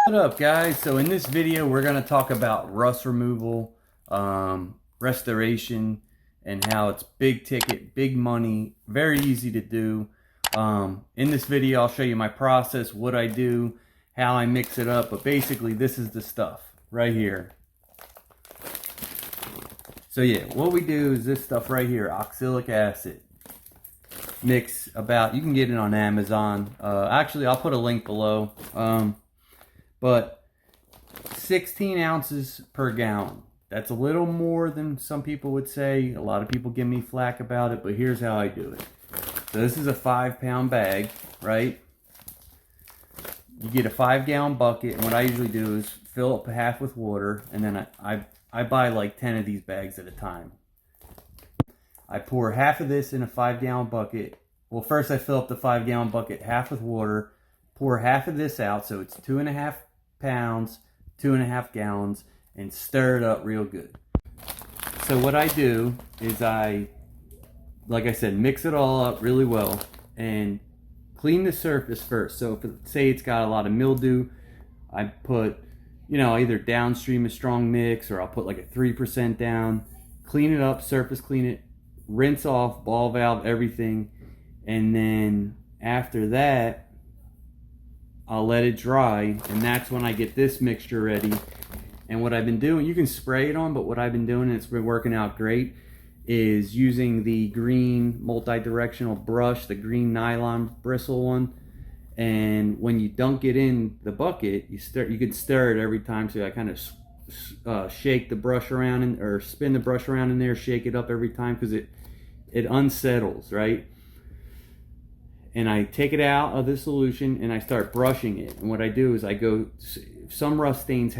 What up, guys? So in this video we're going to talk about rust removal, restoration, and how it's big ticket, big money, very easy to do. In this video I'll show you my process, what I do, how I mix it up, but basically this is the stuff right here. So yeah, what we do is this stuff right here, oxalic acid. Mix about, you can get it on Amazon. Actually I'll put a link below. But 16 ounces per gallon. That's a little more than some people would say. A lot of people give me flack about it, but here's how I do it. So this is a 5-pound bag, right? You get a 5-gallon bucket, and what I usually do is fill up half with water, and then I buy like 10 of these bags at a time. I pour half of this in a 5-gallon bucket. Well, first I fill up the 5-gallon bucket half with water, pour half of this out, so it's 2.5 pounds, 2.5 gallons, and stir it up real good. So what I do is like I said, mix it all up really well and clean the surface first. So if say it's got a lot of mildew, I put, either downstream a strong mix, or I'll put like a 3% down, clean it up, surface clean it, rinse off, ball valve, everything, and then after that I'll let it dry, and that's when I get this mixture ready. And what I've been doing, you can spray it on, but what I've been doing, and it's been working out great, is using the green multi-directional brush, the green nylon bristle one. And when you dunk it in the bucket, you can stir it every time. So I kind of shake the brush around or spin the brush around in there, shake it up every time, because it unsettles, right? And I take it out of the solution and I start brushing it. And what I do is some rust stains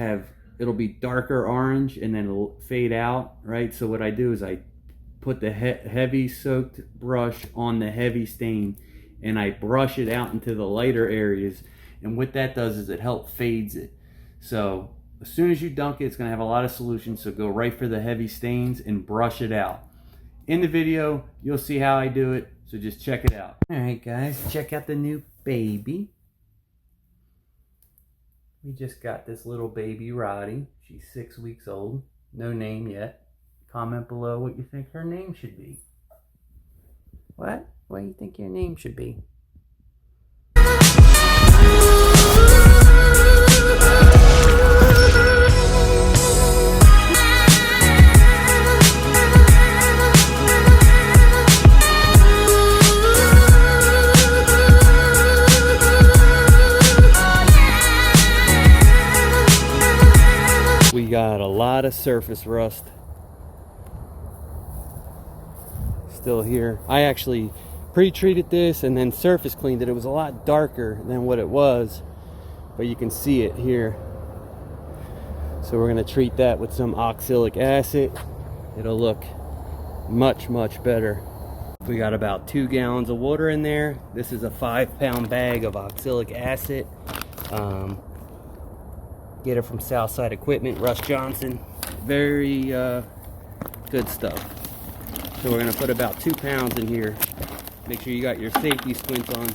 it'll be darker orange and then it'll fade out, right? So what I do is I put the heavy soaked brush on the heavy stain and I brush it out into the lighter areas. And what that does is it helps fades it. So as soon as you dunk it, it's gonna have a lot of solution. So go right for the heavy stains and brush it out. In the video, you'll see how I do it. So just check it out. Alright guys, check out the new baby. We just got this little baby Roddy. She's 6 weeks old. No name yet. Comment below what you think her name should be. What? What do you think your name should be? We got a lot of surface rust still here. I actually pre-treated this and then surface cleaned it. It was a lot darker than what it was, but you can see it here. So we're going to treat that with some oxalic acid. It'll look much better. We got about 2 gallons of water in there. This is a 5-pound bag of oxalic acid. Get it from Southside Equipment, Russ Johnson. Very good stuff. So we're going to put about 2 pounds in here. Make sure you got your safety squints on.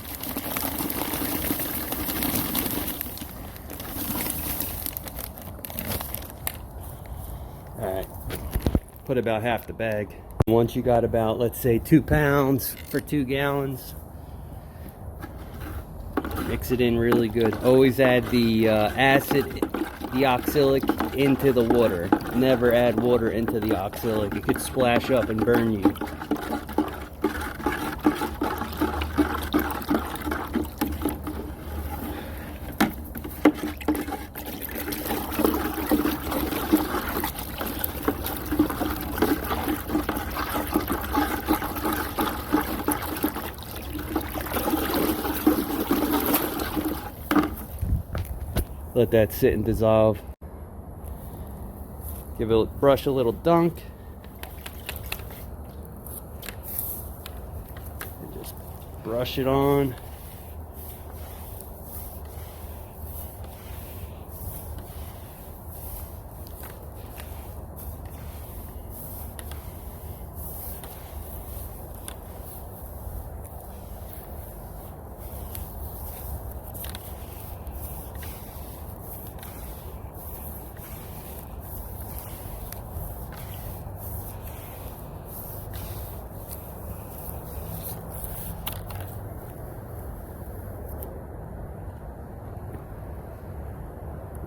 Alright, put about half the bag. Once you got about, let's say, 2 pounds for 2 gallons, mix it in really good. Always add the the oxalic into the water. Never add water into the oxalic. It could splash up and burn you. Let that sit and dissolve. Give it, brush a little dunk. And just brush it on.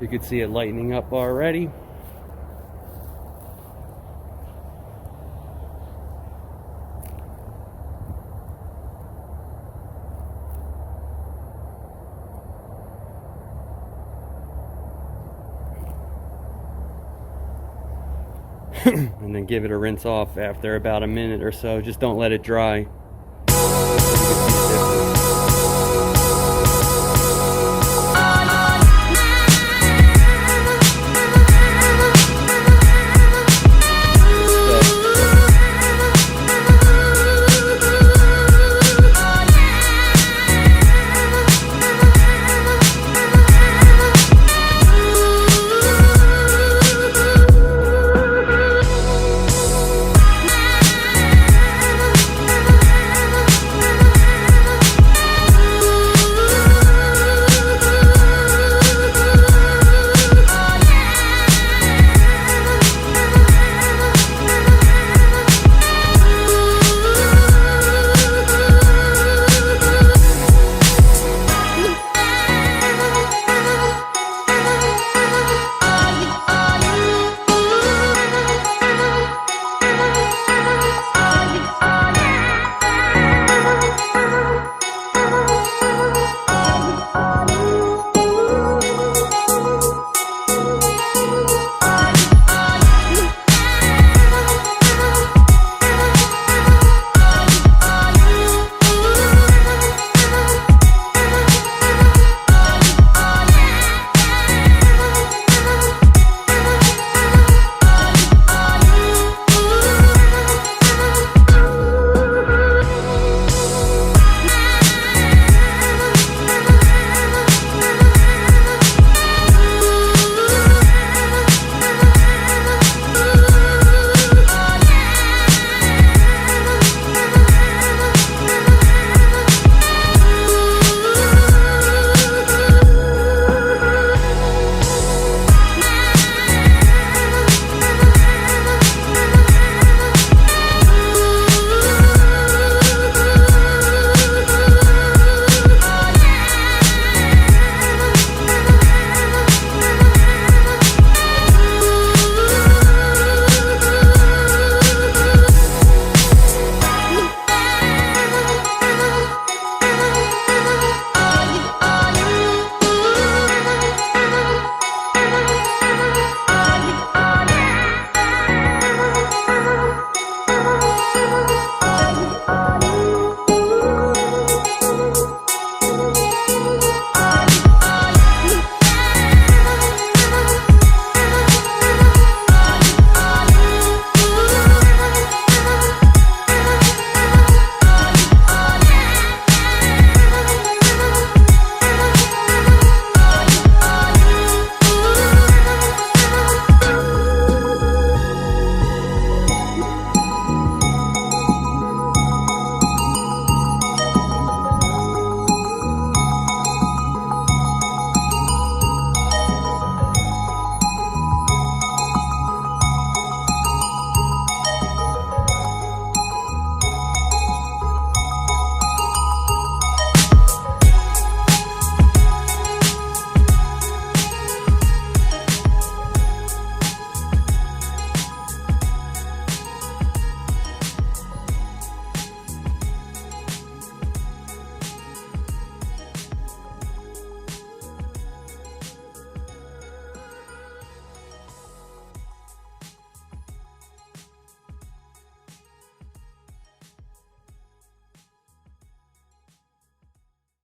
You can see it lightening up already. And then give it a rinse off after about a minute or so. Just don't let it dry.